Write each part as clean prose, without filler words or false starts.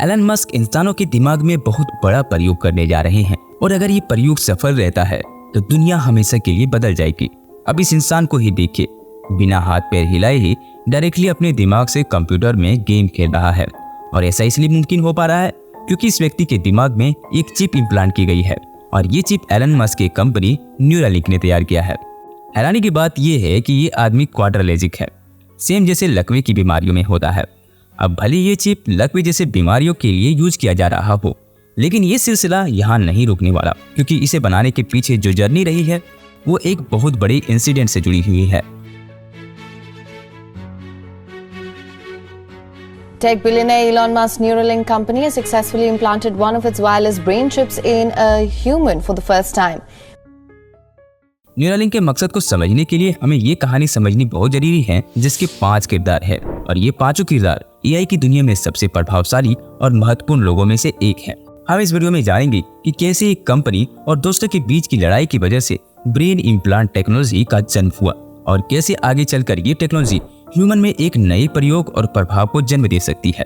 Elon Musk इंसानों के दिमाग में बहुत बड़ा प्रयोग करने जा रहे हैं और अगर ये प्रयोग सफल रहता है तो दुनिया हमेशा के लिए बदल जाएगी। अब इस इंसान को ही देखिए, बिना हाथ पैर हिलाए ही डायरेक्टली अपने दिमाग से कंप्यूटर में गेम खेल रहा है। और ऐसा इसलिए मुमकिन हो पा रहा है क्योंकि इस व्यक्ति के दिमाग में एक चिप इम्प्लांट की गई है और ये चिप एलन मस्क की कंपनी न्यूरालिंक ने तैयार किया है। हैरानी की बात यह है कि ये आदमी क्वाड्रिलेजिक है, सेम जैसे लकवे की बीमारियों में होता है। अब भले ये चिप लकवे जैसे बीमारियों के लिए यूज किया जा रहा हो, लेकिन ये सिलसिला यहाँ नहीं रुकने वाला क्योंकि इसे बनाने के पीछे जो जर्नी रही है वो एक बहुत बड़े इंसिडेंट से जुड़ी हुई है। Tech billionaire Elon Musk's Neuralink company has successfully implanted one of its wireless brain chips in a human for the first time. Neuralink के मकसद को समझने के लिए हमें ये कहानी समझनी बहुत जरूरी है, जिसके 5 किरदार है और ये 5 किरदार एआई की दुनिया में सबसे प्रभावशाली और महत्वपूर्ण लोगों में से एक है। हम इस वीडियो में जानेंगे कि कैसे एक कंपनी और दोस्तों के बीच की लड़ाई की वजह से ब्रेन इम्प्लांट टेक्नोलॉजी का जन्म हुआ और कैसे आगे चलकर ये टेक्नोलॉजी ह्यूमन में एक नए प्रयोग और प्रभाव को जन्म दे सकती है।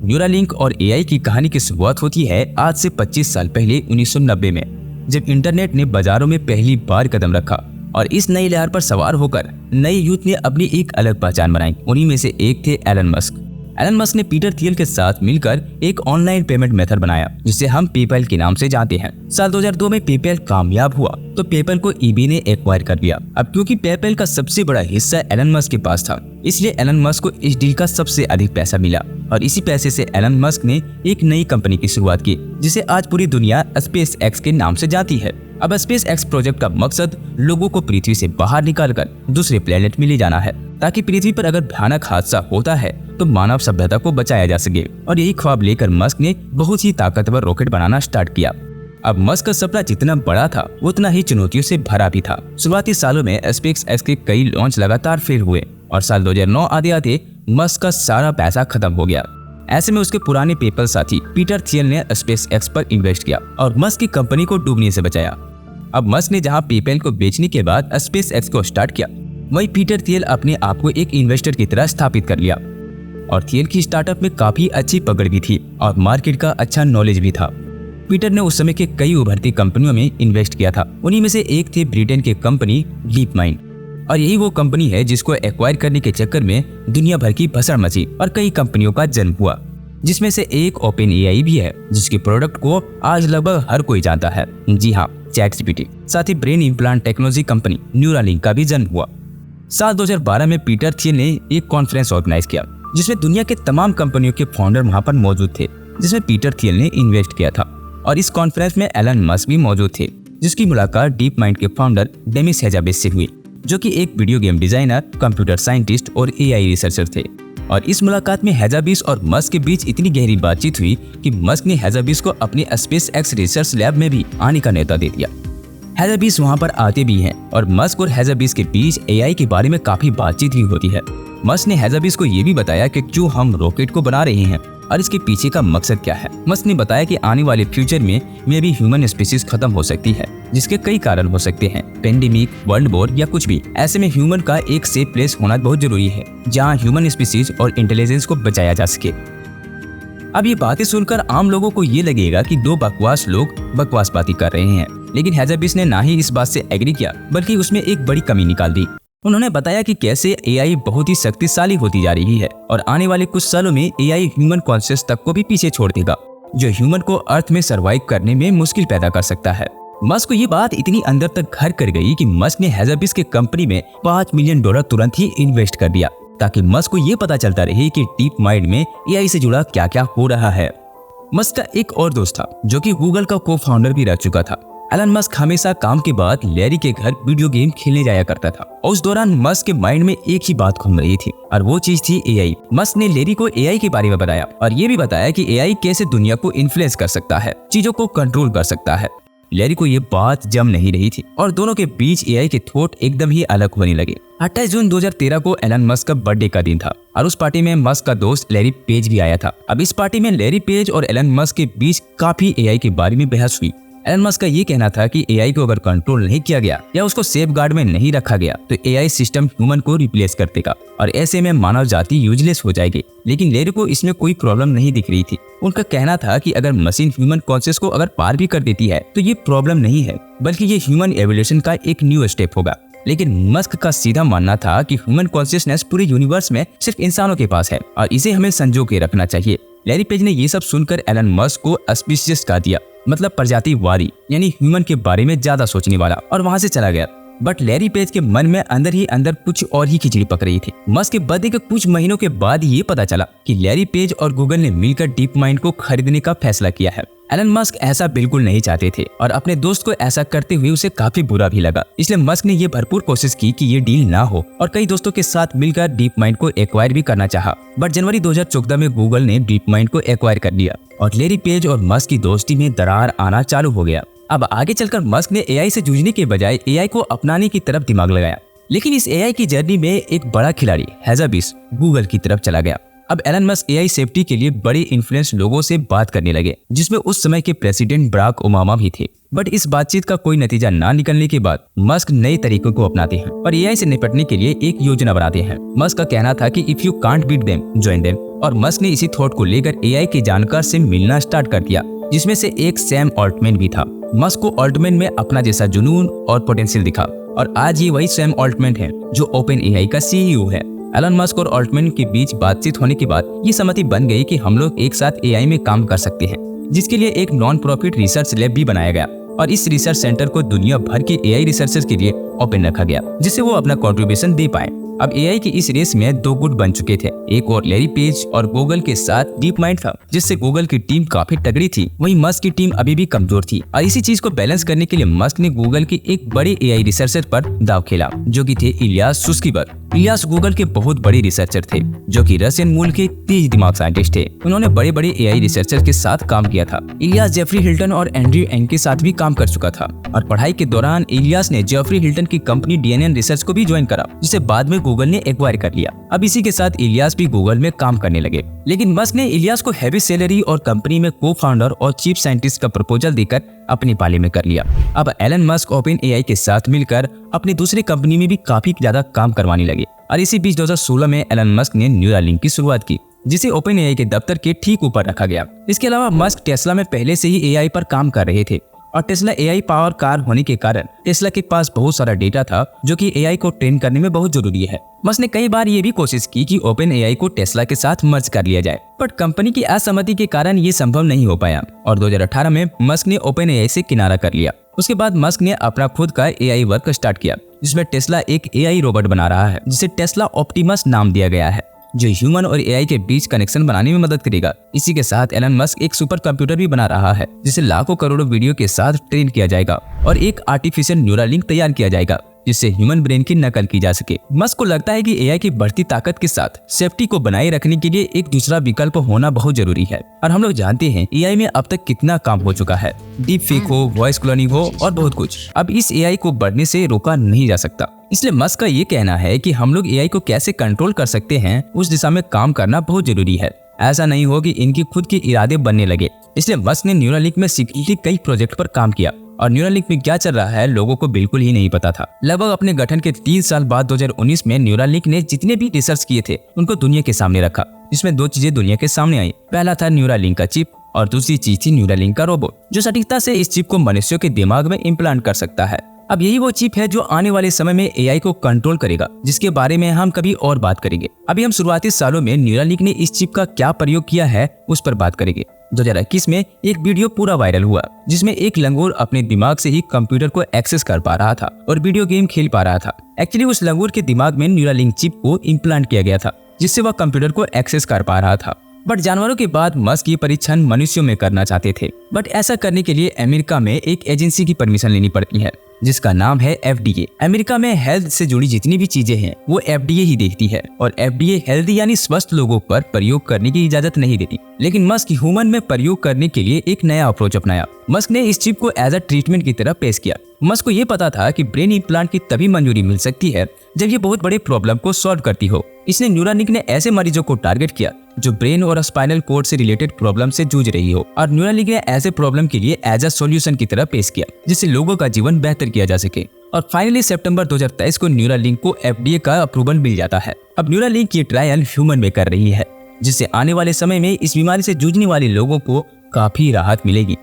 न्यूरालिंक और एआई की कहानी की शुरुआत होती है आज से 25 साल पहले 1990 में, जब इंटरनेट ने बाजारों में पहली बार कदम रखा और इस नई लहर पर सवार होकर नए यूथ ने अपनी एक अलग पहचान बनाई। उन्हीं में से एक थे एलन मस्क। एलन मस्क ने पीटर थियल के साथ मिलकर एक ऑनलाइन पेमेंट मेथड बनाया जिसे हम पेपैल के नाम से जानते हैं। साल 2002 में पेपैल कामयाब हुआ तो पेपैल को ईबे ने एक्वायर कर लिया। अब क्योंकि पेपैल का सबसे बड़ा हिस्सा एलन मस्क के पास था, इसलिए एलन मस्क को इस डील का सबसे अधिक पैसा मिला और इसी पैसे से एलन मस्क ने एक नई कंपनी की शुरुआत की जिसे आज पूरी दुनिया स्पेस एक्स के नाम से जाती है। अब स्पेस एक्स प्रोजेक्ट का मकसद लोगों को पृथ्वी से बाहर निकालकर दूसरे प्लेनेट में ले जाना है ताकि पृथ्वी पर अगर भयानक हादसा होता है तो मानव सभ्यता को बचाया जा सके। और यही ख्वाब लेकर मस्क ने बहुत ही ताकतवर रॉकेट बनाना स्टार्ट किया। अब मस्क का सपना जितना बड़ा था उतना ही चुनौतियों से भरा भी था। शुरुआती सालों में स्पेस एक्स के कई लॉन्च लगातार फेल हुए और साल 2009 आते आते मस्क का सारा पैसा खत्म हो गया। ऐसे में उसके पुराने पेपल साथी पीटर थियल ने स्पेस एक्स पर इन्वेस्ट किया और मस्क की कंपनी को डूबने से बचाया। अब मस्क ने जहां पेपैल को बेचने के बाद स्पेस एक्स को स्टार्ट किया, वहीं पीटर थियल अपने आप को एक इन्वेस्टर की तरह स्थापित कर लिया और थियल की स्टार्टअप में काफी अच्छी पकड़ भी थी और मार्केट का अच्छा नॉलेज भी था। पीटर ने उस समय के कई उभरती कंपनियों में इन्वेस्ट किया था। उन्हीं में से एक थी ब्रिटेन की कंपनी डीप माइंड और यही वो कंपनी है जिसको एक्वायर करने के चक्कर में दुनिया भर की भसड़ मची और कई कंपनियों का जन्म हुआ, जिसमें से एक ओपन एआई भी है जिसके प्रोडक्ट को आज लगभग हर कोई जानता है। जी हाँ, चैटजीपीटी। साथ ही brain implant technology company Neuralink का भी जन्म हुआ। साल 2012 में पीटर थियल ने एक कॉन्फ्रेंस ऑर्गेनाइज किया जिसमें दुनिया के तमाम कंपनियों के फाउंडर वहां पर मौजूद थे, जिसमें पीटर थियल ने इन्वेस्ट किया था और इस कॉन्फ्रेंस में एलन मस्क भी मौजूद थे, जिसकी मुलाकात डीप माइंड के फाउंडर डेमिस हेजाबिस से हुई, जो कि एक video game designer, computer scientist और एआई रिसर्चर थे। और इस मुलाकात में हेजाबिस और मस्क के बीच इतनी गहरी बातचीत हुई कि मस्क ने हेजाबिस को अपने स्पेस एक्स रिसर्च लैब में भी आने का न्योता दे दिया। हेजाबिस वहां पर आते भी हैं और मस्क और हेजाबिस के बीच एआई के बारे में काफी बातचीत भी होती है। मस्क ने हेजाबिस को ये भी बताया कि क्यों हम रॉकेट को बना रहे हैं और इसके पीछे का मकसद क्या है। मस्क ने बताया कि आने वाले फ्यूचर में भी ह्यूमन स्पीशीज खत्म हो सकती है, जिसके कई कारण हो सकते हैं, पेंडेमिक, वर्ल्ड वॉर या कुछ भी। ऐसे में ह्यूमन का एक सेफ प्लेस होना बहुत जरूरी है जहाँ ह्यूमन स्पीशीज और इंटेलिजेंस को बचाया जा सके। अब ये बातें सुनकर आम लोगों को ये लगेगा कि दो बकवास लोग बकवास बातें कर रहे हैं, लेकिन हेजाबिस ने ना ही इस बात से एग्री किया बल्कि उसमें एक बड़ी कमी निकाल दी। उन्होंने बताया कि कैसे एआई बहुत ही शक्तिशाली होती जा रही है और आने वाले कुछ सालों में एआई ह्यूमन कॉन्शियस तक को भी पीछे छोड़ देगा, जो ह्यूमन को अर्थ में सरवाइव करने में मुश्किल पैदा कर सकता है। मस्क को ये बात इतनी अंदर तक घर कर गई कि मस्क ने हेजाबिस के कंपनी में $5 मिलियन तुरंत ही इन्वेस्ट कर दिया ताकि मस्क को ये पता चलता रहे कि डीप माइंड में एआई से जुड़ा क्या क्या हो रहा है। मस्क का एक और दोस्त था जो कि गूगल का को फाउंडर भी रह चुका था। एलन मस्क हमेशा काम के बाद लैरी के घर वीडियो गेम खेलने जाया करता था और उस दौरान मस्क के माइंड में एक ही बात घूम रही थी और वो चीज थी एआई। मस्क ने लैरी को एआई के बारे में बताया और ये भी बताया कि एआई कैसे दुनिया को इन्फ्लुएंस कर सकता है, चीजों को कंट्रोल कर सकता है। लैरी को ये बात जम नहीं रही थी और दोनों के बीच एआई के थॉट एकदम ही अलग होने लगे। 28 जून 2013 को एलन मस्क का बर्थडे का दिन था और उस पार्टी में मस्क का दोस्त लैरी पेज भी आया था। अब इस पार्टी में लैरी पेज और एलन मस्क के बीच काफी एआई के बारे में बहस हुई। एलन मस्क का ये कहना था कि एआई को अगर कंट्रोल नहीं किया गया या उसको सेफ गार्ड में नहीं रखा गया तो एआई सिस्टम ह्यूमन को रिप्लेस कर देगा और ऐसे में मानव जाति यूजलेस हो जाएगी। लेकिन लैरी को इसमें कोई प्रॉब्लम नहीं दिख रही थी। उनका कहना था कि अगर मशीन ह्यूमन कॉन्शियस को अगर पार भी कर देती है तो ये प्रॉब्लम नहीं है, बल्कि ये ह्यूमन एवोल्यूशन का एक न्यू स्टेप होगा। लेकिन मस्क का सीधा मानना था कि ह्यूमन कॉन्शियसनेस पूरे यूनिवर्स में सिर्फ इंसानों के पास है और इसे हमें संजो के रखना चाहिए। लैरी पेज ने ये सब सुनकर एलन मस्क को स्पीशीज कहा दिया, मतलब प्रजातिवादी, यानी ह्यूमन के बारे में ज्यादा सोचने वाला, और वहां से चला गया। बट लैरी पेज के मन में अंदर ही अंदर कुछ और ही खिचड़ी पक रही थी। मस्क के बर्थडे के कुछ महीनों के बाद ये पता चला कि लैरी पेज और गूगल ने मिलकर डीप माइंड को खरीदने का फैसला किया है। एलन मस्क ऐसा बिल्कुल नहीं चाहते थे और अपने दोस्त को ऐसा करते हुए उसे काफी बुरा भी लगा। इसलिए मस्क ने ये भरपूर कोशिश की कि ये डील ना हो और कई दोस्तों के साथ मिलकर डीप माइंड को एक्वायर भी करना चाहा। बट जनवरी 2014 में गूगल ने डीप माइंड को एक्वायर कर लिया और लैरी पेज और मस्क की दोस्ती में दरार आना चालू हो गया। अब आगे चलकर मस्क ने एआई से जूझने के बजाय एआई को अपनाने की तरफ दिमाग लगाया। लेकिन इस एआई की जर्नी में एक बड़ा खिलाड़ी हेजाबिस गूगल की तरफ चला गया। अब एलन मस्क एआई सेफ्टी के लिए बड़े इन्फ्लुएंस लोगों से बात करने लगे, जिसमें उस समय के प्रेसिडेंट बराक ओबामा भी थे। बट इस बातचीत का कोई नतीजा ना निकलने के बाद मस्क नए तरीकों को अपनाते हैं और एआई से निपटने के लिए एक योजना बनाते हैं। मस्क का कहना था कि if you can't beat them join them, और मस्क ने इसी थॉट को लेकर एआई के जानकार से मिलना स्टार्ट कर दिया, जिसमें से एक सैम ऑल्टमैन भी था। मस्क को ऑल्टमैन में अपना जैसा जुनून और पोटेंशियल दिखा और आज ये वही सैम ऑल्टमैन है जो ओपन एआई का सीईओ है। एलन मस्क और ऑल्टमैन के बीच बातचीत होने के बाद ये सहमति बन गई कि हम लोग एक साथ एआई में काम कर सकते हैं, जिसके लिए एक नॉन प्रॉफिट रिसर्च लैब भी बनाया गया और इस रिसर्च सेंटर को दुनिया भर के एआई रिसर्चर्स के लिए ओपन रखा गया, जिससे वो अपना कंट्रीब्यूशन दे पाए। अब एआई की इस रेस में दो गुट बन चुके थे, एक और लैरी पेज और गूगल के साथ डीप माइंड था, जिससे गूगल की टीम काफी तगड़ी थी, वहीं मस्क की टीम अभी भी कमजोर थी। और इसी चीज को बैलेंस करने के लिए मस्क ने गूगल के एक बड़े एआई रिसर्चर पर दाव खेला, जो कि थे इलियास सुस्कीबर्ग। इलियास गूगल के बहुत बड़े रिसर्चर थे, जो कि रशियन मूल के तेज दिमाग साइंटिस्ट थे। उन्होंने बड़े बड़े एआई रिसर्चर के साथ काम किया था। इलियास जेफरी हिल्टन और एंड्रयू एंग के साथ भी काम कर चुका था और पढ़ाई के दौरान इलियास ने जेफरी हिल्टन की कंपनी डीएनएन रिसर्च को भी ज्वाइन करा, जिसे बाद में गूगल ने एक्वायर कर लिया। अब इसी के साथ इलियास भी गूगल में काम करने लगे। लेकिन मस्क ने इलियास को हैवी सैलरी और कंपनी में को फाउंडर और चीफ साइंटिस्ट का प्रपोजल देकर अपने पाले में कर लिया। अब एलन मस्क ओपन एआई के साथ मिलकर अपनी दूसरी कंपनी में भी काफी ज्यादा काम करवाने लगे और इसी बीच 2016 में एलन मस्क ने न्यूरालिंक की शुरुआत की, जिसे ओपन एआई के दफ्तर के ठीक ऊपर रखा गया। इसके अलावा मस्क टेस्ला में पहले से ही एआई पर काम कर रहे थे और टेस्ला एआई पावर कार होने के कारण टेस्ला के पास बहुत सारा डेटा था, जो कि एआई को ट्रेन करने में बहुत जरूरी है। मस्क ने कई बार ये भी कोशिश की कि ओपन एआई को टेस्ला के साथ मर्ज कर लिया जाए, बट कंपनी की असहमति के कारण ये संभव नहीं हो पाया और 2018 में मस्क ने ओपन एआई से किनारा कर लिया। उसके बाद मस्क ने अपना खुद का एआई वर्क स्टार्ट किया, जिसमें टेस्ला एक एआई रोबोट बना रहा है, जिसे टेस्ला ऑप्टिमस नाम दिया गया है, जो ह्यूमन और एआई के बीच कनेक्शन बनाने में मदद करेगा। इसी के साथ एलन मस्क एक सुपर कंप्यूटर भी बना रहा है, जिसे लाखों करोड़ों वीडियो के साथ ट्रेन किया जाएगा और एक आर्टिफिशियल न्यूरालिंक तैयार किया जाएगा, जिससे ह्यूमन ब्रेन की नकल की जा सके। मस्क को लगता है कि एआई की बढ़ती ताकत के साथ सेफ्टी को बनाए रखने के लिए एक दूसरा विकल्प होना बहुत जरूरी है और हम लोग जानते हैं एआई में अब तक कितना काम हो चुका है, डीप फेक हो, वॉइस क्लोनिंग हो और बहुत कुछ। अब इस एआई को बढ़ने से रोका नहीं जा सकता। इसलिए मस्क का ये कहना है कि हम लोग एआई को कैसे कंट्रोल कर सकते हैं, उस दिशा में काम करना बहुत जरूरी है। ऐसा नहीं हो कि इनकी खुद के इरादे बनने लगे। इसलिए मस्क ने न्यूरालिंक में सीक्रेटली कई प्रोजेक्ट पर काम किया और न्यूरालिंक में क्या चल रहा है लोगों को बिल्कुल ही नहीं पता था। लगभग अपने गठन के 3 साल बाद 2019 में न्यूरालिंक ने जितने भी रिसर्च किए थे उनको दुनिया के सामने रखा, जिसमें 2 चीजें दुनिया के सामने आई। पहला था न्यूरालिंक का चिप और दूसरी चीज थी न्यूरालिंक का रोबोट, जो सटीकता से इस चिप को मनुष्यों के दिमाग में इम्प्लांट कर सकता है। अब यही वो चिप है जो आने वाले समय में एआई को कंट्रोल करेगा, जिसके बारे में हम कभी और बात करेंगे। अभी हम शुरुआती सालों में न्यूरालिंक ने इस चिप का क्या प्रयोग किया है उस पर बात करेंगे। 2021 में एक वीडियो पूरा वायरल हुआ, जिसमें एक लंगूर अपने दिमाग से ही कंप्यूटर को एक्सेस कर पा रहा था और वीडियो गेम खेल पा रहा था। एक्चुअली उस लंगूर के दिमाग में न्यूरालिंक चिप को इम्प्लांट किया गया था, जिससे वह कंप्यूटर को एक्सेस कर पा रहा था। बट जानवरों के बाद मस्क ये परीक्षण मनुष्यों में करना चाहते थे, बट ऐसा करने के लिए अमेरिका में एक एजेंसी की परमिशन लेनी पड़ती है, जिसका नाम है FDA। अमेरिका में हेल्थ से जुड़ी जितनी भी चीजें हैं वो FDA ही देखती है और FDA हेल्दी यानी स्वस्थ लोगों पर प्रयोग करने की इजाजत नहीं देती। लेकिन मस्क ह्यूमन में प्रयोग करने के लिए एक नया अप्रोच अपनाया। मस्क ने इस चिप को एज अ ट्रीटमेंट की तरह पेश किया। मस्क को ये पता था कि ब्रेन इम्प्लांट की तभी मंजूरी मिल सकती है जब ये बहुत बड़े प्रॉब्लम को सॉल्व करती हो। इसने न्यूरालिंक ने ऐसे मरीजों को टारगेट किया जो ब्रेन और स्पाइनल कोड से रिलेटेड प्रॉब्लम से जूझ रही हो, और न्यूरालिंक ने ऐसे प्रॉब्लम के लिए एज अ सॉल्यूशन की तरह पेश किया, जिससे लोगों का जीवन बेहतर किया जा सके। और फाइनली सितंबर 2023 को न्यूरालिंक को FDA का अप्रूवल मिल जाता है। अब न्यूरालिंक ये ट्रायल ह्यूमन में कर रही है, जिससे आने वाले समय में इस बीमारी से जूझने वाले लोगों को काफी राहत मिलेगी।